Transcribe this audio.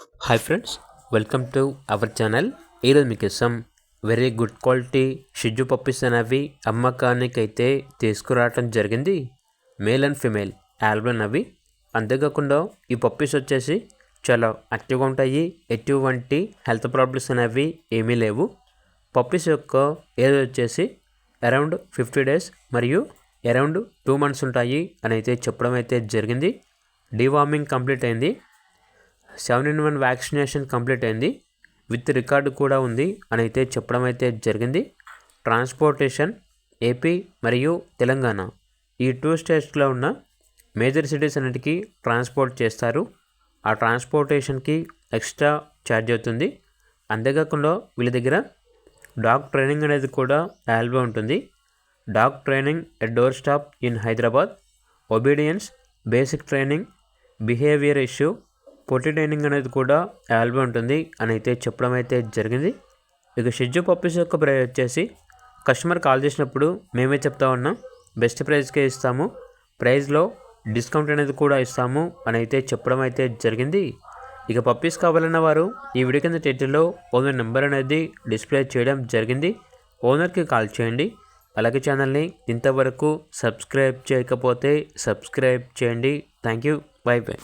Hi friends, welcome to our channel. ఈరోజు మీకోసం very good quality షిజ్జు puppies అనేవి అమ్మకానికి అయితే తీసుకురావటం జరిగింది. మేల్ అండ్ ఫిమేల్ ఆల్బన్ అవి. అంతేకాకుండా ఈ పప్పీస్ వచ్చేసి చాలా యాక్టివ్గా ఉంటాయి. ఎటువంటి హెల్త్ ప్రాబ్లమ్స్ అనేవి ఏమీ లేవు. పప్పీస్ యొక్క ఏజ్ వచ్చేసి అరౌండ్ 50 days మరియు అరౌండ్ 2 months ఉంటాయి అని అయితే చెప్పడం అయితే జరిగింది. డీవార్మింగ్ కంప్లీట్ అయింది. 7-in-1 వ్యాక్సినేషన్ కంప్లీట్ అయింది. విత్ రికార్డు కూడా ఉంది అని అయితే చెప్పడం అయితే జరిగింది. ట్రాన్స్పోర్టేషన్ ఏపీ మరియు తెలంగాణ ఈ 2 స్టేట్స్లో ఉన్న మేజర్ సిటీస్ అన్నిటికీ ట్రాన్స్పోర్ట్ చేస్తారు. ఆ ట్రాన్స్పోర్టేషన్కి ఎక్స్ట్రా ఛార్జ్ అవుతుంది. అంతేకాకుండా వీళ్ళ దగ్గర డాగ్ ట్రైనింగ్ అనేది కూడా అవైలబుల్ ఉంటుంది. Dog training at door stop in Hyderabad, obedience, basic training, behaviour issue, Potti training అనేది కూడా అవైలబుల్ ఉంటుంది అని అయితే చెప్పడం అయితే జరిగింది. ఇక షిజ్జు పప్పీస్ యొక్క ప్రైస్ వచ్చేసి కస్టమర్ కాల్ చేసినప్పుడు మేమే చెప్తా ఉన్నాం, బెస్ట్ ప్రైస్కే ఇస్తాము, ప్రైస్లో డిస్కౌంట్ అనేది కూడా ఇస్తాము అని అయితే చెప్పడం అయితే జరిగింది. ఇక పప్పీస్ కావాలన్న వారు ఈ వీడియో కింద టైటిల్లో ఓనర్ నెంబర్ అనేది డిస్ప్లే చేయడం జరిగింది. ఓనర్కి కాల్ చేయండి. అలాగే ఛానల్ని ఇంతవరకు సబ్స్క్రైబ్ చేయకపోతే సబ్స్క్రైబ్ చేయండి. Thank you. By by.